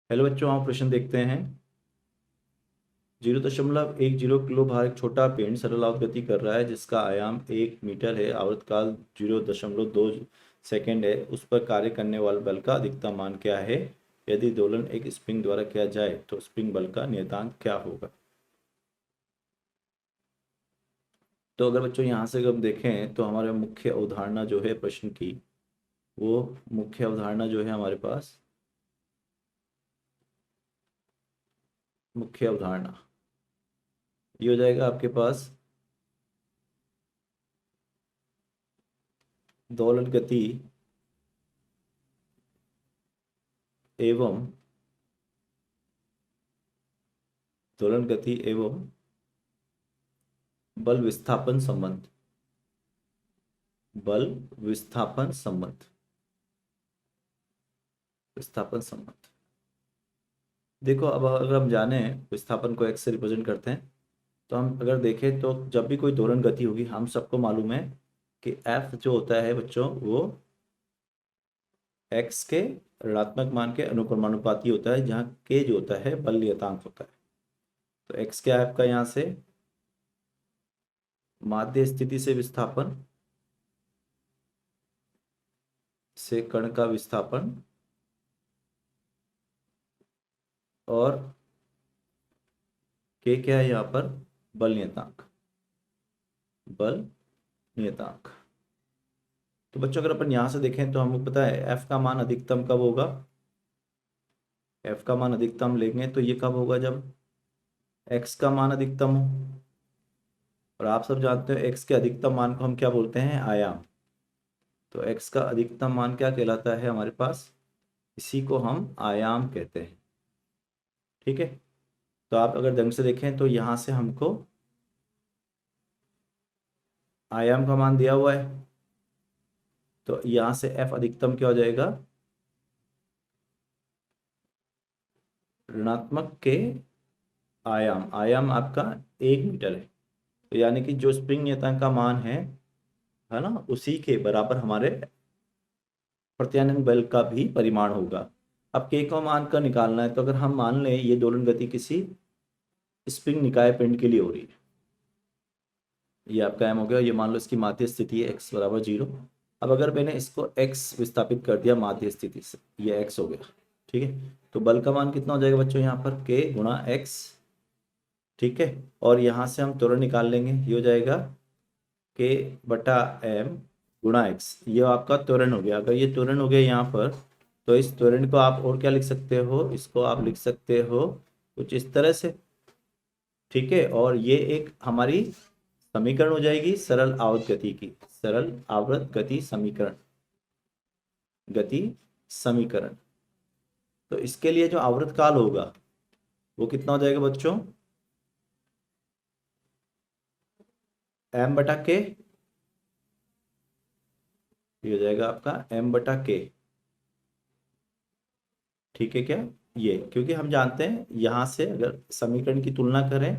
Hello बच्चों, आप प्रश्न देखते हैं। 0.10 किलो भार एक छोटा पिंड सरल आवृत्त गति कर रहा है जिसका आयाम 1 मीटर है। आवर्तकाल 0.2 सेकंड है। उस पर कार्य करने वाले बल का अधिकतम मान क्या है? यदि दोलन एक स्प्रिंग द्वारा किया जाए तो स्प्रिंग बल का नियतांक क्या होगा? तो अगर बच्चों यहाँ से हम देखें तो हमारे मुख्य अवधारणा जो है प्रश्न की, वो मुख्य अवधारणा जो है हमारे पास मुख्य अवधारणा ये हो जाएगा आपके पास दोलन गति एवं दोलन गति एवं बल विस्थापन संबंध। बल विस्थापन संबंध विस्थापन संबंध देखो, अब अगर हम जाने विस्थापन को एक्स से रिप्रेजेंट करते हैं तो हम अगर देखें तो जब भी कोई दोलन गति होगी, हम सबको मालूम है कि एफ जो होता है बच्चों, वो एक्स के ऋणात्मक मान के अनुक्रमानुपाती होता है, जहाँ के जो होता है बल नियतांक होता है। तो एक्स क्या है आपका? यहाँ से माध्य स्थिति से विस्थापन से कण का विस्थापन, और के क्या है यहाँ पर? बल नियतांक। बल नियतांक। तो बच्चों अगर अपन यहाँ से देखें तो हमको पता है एफ का मान अधिकतम कब होगा। एफ का मान अधिकतम लेंगे तो ये कब होगा? जब एक्स का मान अधिकतम हो। और आप सब जानते हो एक्स के अधिकतम मान को हम क्या बोलते हैं? आयाम। तो एक्स का अधिकतम मान क्या कहलाता है हमारे पास? इसी को हम आयाम कहते हैं। ठीक है। तो आप अगर ढंग से देखें तो यहाँ से हमको आयाम का मान दिया हुआ है, तो यहाँ से एफ अधिकतम क्या हो जाएगा? ऋणात्मक के आयाम। आयाम आपका 1 मीटर है, तो यानी कि जो स्प्रिंग नियतांक का मान है ना, उसी के बराबर हमारे प्रत्यानयन बल का भी परिमाण होगा। अब के का मान का निकालना है, तो अगर हम मान लें ये दोलन गति किसी स्प्रिंग निकाय पिंड के लिए हो रही है, ये आपका एम हो गया। ये मान लो इसकी माध्य स्थिति है x बराबर 0। अब अगर मैंने इसको x विस्थापित कर दिया माध्य स्थिति से, ये x हो गया। ठीक है। तो बल का मान कितना हो जाएगा बच्चों? यहाँ पर k गुणा x। ठीक है। और यहाँ से हम त्वरण निकाल लेंगे, ये हो जाएगा k बटा m गुणा x। ये आपका त्वरण हो गया। अगर ये त्वरण हो गया यहाँ पर, तो इस त्वरण को आप और क्या लिख सकते हो? इसको आप लिख सकते हो कुछ इस तरह से। ठीक है। और ये एक हमारी समीकरण हो जाएगी सरल आवर्त गति की। सरल आवर्त गति समीकरण, गति समीकरण। तो इसके लिए जो आवर्त काल होगा वो कितना हो जाएगा बच्चों? m बटा के। ये हो जाएगा आपका m बटा के। ठीक है क्या? ये क्योंकि हम जानते हैं यहां से अगर समीकरण की तुलना करें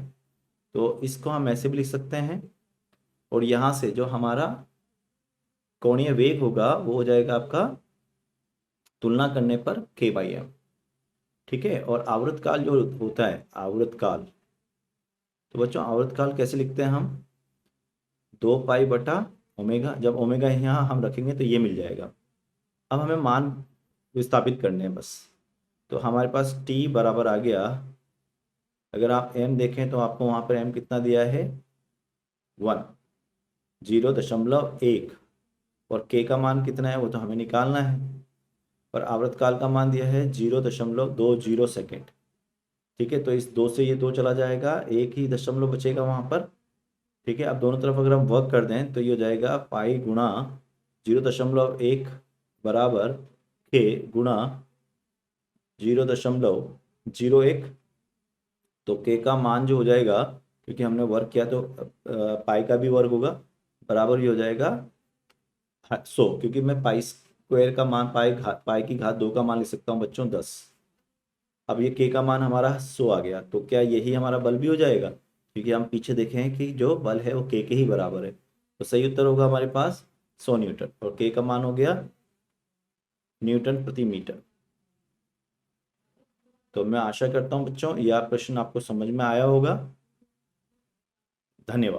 तो इसको हम ऐसे भी लिख सकते हैं, और यहां से जो हमारा कोणीय वेग होगा वो हो जाएगा आपका तुलना करने पर k बाई एम। ठीक है। और आवर्त काल जो होता है, आवर्त काल, तो बच्चों आवर्त काल कैसे लिखते हैं हम? 2 पाई बटा ओमेगा। जब ओमेगा यहाँ हम रखेंगे तो ये मिल जाएगा। अब हमें मान विस्थापित करने हैं बस। तो हमारे पास t बराबर आ गया, अगर आप m देखें तो आपको वहाँ पर m कितना दिया है? 1, 0.1। और k का मान कितना है वो तो हमें निकालना है। और आवर्तकाल का मान दिया है 0.20 सेकेंड। ठीक है। तो इस 2 से ये 2 चला जाएगा, एक ही दशमलव बचेगा वहाँ पर। ठीक है। अब दोनों तरफ अगर हम वर्क कर दें तो ये हो जाएगा पाई गुणा 0.1 बराबर k गुणा 0.01। तो के का मान जो हो जाएगा, क्योंकि हमने वर्क किया तो पाई का भी वर्क होगा, बराबर ये हो जाएगा 100। क्योंकि मैं पाई स्क्वायर का मान पाई की घात 2 का मान लिख सकता हूँ बच्चों 10। अब ये के का मान हमारा 100 आ गया, तो क्या यही हमारा बल भी हो जाएगा? क्योंकि हम पीछे देखे हैं कि जो बल है वो के ही बराबर है। तो सही उत्तर होगा हमारे पास 100 न्यूटन, और के का मान हो गया न्यूटन प्रति मीटर। तो मैं आशा करता हूँ बच्चों यह प्रश्न आपको समझ में आया होगा। धन्यवाद।